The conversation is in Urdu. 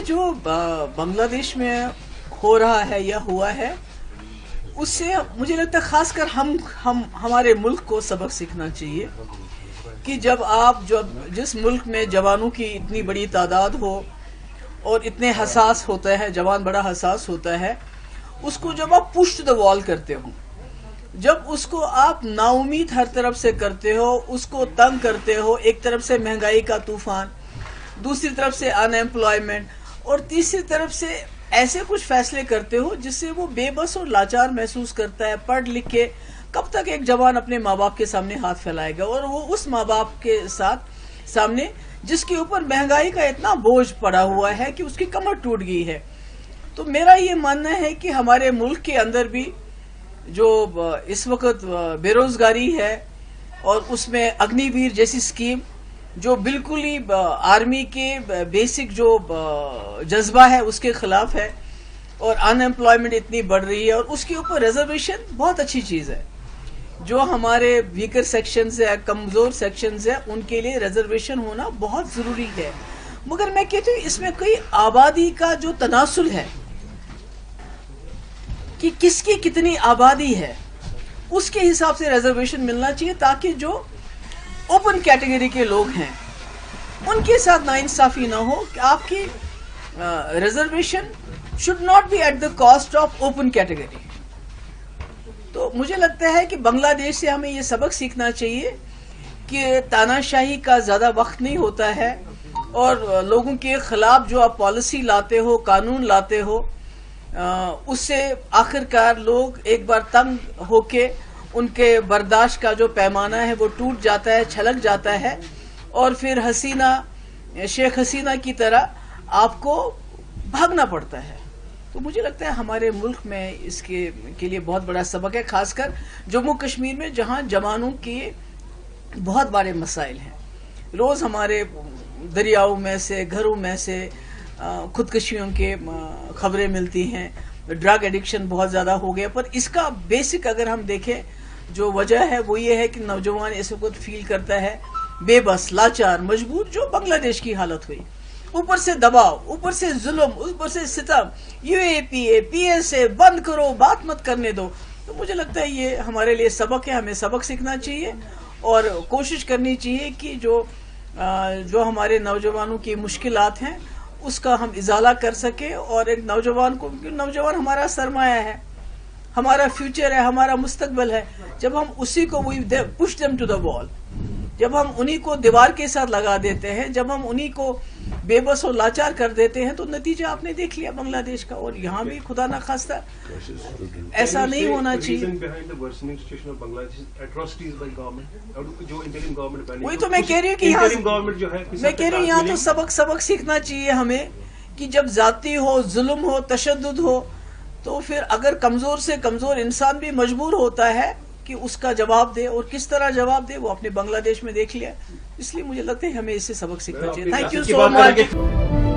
دیکھیے جو بنگلہ دیش میں ہو رہا ہے یا ہوا ہے اس سے مجھے لگتا ہے خاص کر ہمارے ملک کو سبق سیکھنا چاہیے کہ جس ملک میں جوانوں کی اتنی بڑی تعداد ہو اور اتنے حساس ہوتا ہے، جوان بڑا حساس ہوتا ہے، اس کو جب آپ پش ٹو دا وال کرتے ہو، جب اس کو آپ نا امید ہر طرف سے کرتے ہو، اس کو تنگ کرتے ہو، ایک طرف سے مہنگائی کا طوفان، دوسری طرف سے ان ایمپلائمنٹ، اور تیسری طرف سے ایسے کچھ فیصلے کرتے ہو جس سے وہ بے بس اور لاچار محسوس کرتا ہے. پڑھ لکھ کے کب تک ایک جوان اپنے ماں باپ کے سامنے ہاتھ پھیلائے گا، اور وہ اس ماں باپ کے سامنے جس کے اوپر مہنگائی کا اتنا بوجھ پڑا ہوا ہے کہ اس کی کمر ٹوٹ گئی ہے. تو میرا یہ ماننا ہے کہ ہمارے ملک کے اندر بھی جو اس وقت بے روزگاری ہے اور اس میں اگنی ویر جیسی اسکیم جو بالکل ہی آرمی کے بیسک جو جذبہ ہے اس کے خلاف ہے، اور ان ایمپلائمنٹ اتنی بڑھ رہی ہے، اور اس کے اوپر ریزرویشن بہت اچھی چیز ہے. جو ہمارے ویکر سیکشنز ہے، کمزور سیکشنز ہے، ان کے لیے ریزرویشن ہونا بہت ضروری ہے. مگر میں کہتی ہوں اس میں کوئی آبادی کا جو تناسل ہے کہ کس کی کتنی آبادی ہے اس کے حساب سے ریزرویشن ملنا چاہیے، تاکہ جو اوپن کیٹیگری کے لوگ ہیں ان کے ساتھ ناانصافی نہ ہو کہ آپ کی reservation should not be at the cost of open category. تو مجھے لگتا ہے کہ بنگلہ دیش سے ہمیں یہ سبق سیکھنا چاہیے کہ تاناشاہی کا زیادہ وقت نہیں ہوتا ہے، اور لوگوں کے خلاف جو آپ پالیسی لاتے ہو، قانون لاتے ہو، اس سے آخرکار لوگ ایک بار تنگ ہو کے ان کے برداشت کا جو پیمانہ ہے وہ ٹوٹ جاتا ہے، چھلک جاتا ہے، اور پھر شیخ حسینہ کی طرح آپ کو بھاگنا پڑتا ہے. تو مجھے لگتا ہے ہمارے ملک میں اس کے لیے بہت بڑا سبق ہے، خاص کر جموں کشمیر میں جہاں جوانوں کے بہت بڑے مسائل ہیں. روز ہمارے دریاؤں میں سے، گھروں میں سے خودکشیوں کے خبریں ملتی ہیں. ڈرگ ایڈکشن بہت زیادہ ہو گیا، پر اس کا بیسک اگر ہم دیکھیں جو وجہ ہے وہ یہ ہے کہ نوجوان اس وقت فیل کرتا ہے بے بس، لاچار، مجبور، جو بنگلہ دیش کی حالت ہوئی. اوپر سے دباؤ، اوپر سے ظلم، اوپر سے ستم، PSA بند کرو، بات مت کرنے دو. تو مجھے لگتا ہے یہ ہمارے لیے سبق ہے، ہمیں سبق سیکھنا چاہیے اور کوشش کرنی چاہیے کہ جو ہمارے نوجوانوں کی مشکلات ہیں اس کا ہم ازالہ کر سکیں، اور ایک نوجوان ہمارا سرمایہ ہے، ہمارا فیوچر ہے، ہمارا مستقبل ہے. جب ہم اسی کو push them to the wall، جب ہم انہی کو دیوار کے ساتھ لگا دیتے ہیں، جب ہم انہی کو بے بس اور لاچار کر دیتے ہیں، تو نتیجہ آپ نے دیکھ لیا بنگلہ دیش کا. اور یہاں بھی خدا نخواستہ ایسا نہیں ہونا چاہیے. وہی تو میں کہہ رہی ہوں کہ یہاں تو سبق سیکھنا چاہیے ہمیں کہ جب ذاتی ہو، ظلم ہو، تشدد ہو، تو پھر اگر کمزور سے کمزور انسان بھی مجبور ہوتا ہے کہ اس کا جواب دے، اور کس طرح جواب دے وہ اپنے بنگلہ دیش میں دیکھ لیا. اس لیے مجھے لگتا ہے ہمیں اس سے سبق سیکھنا چاہیے. Thank you so much.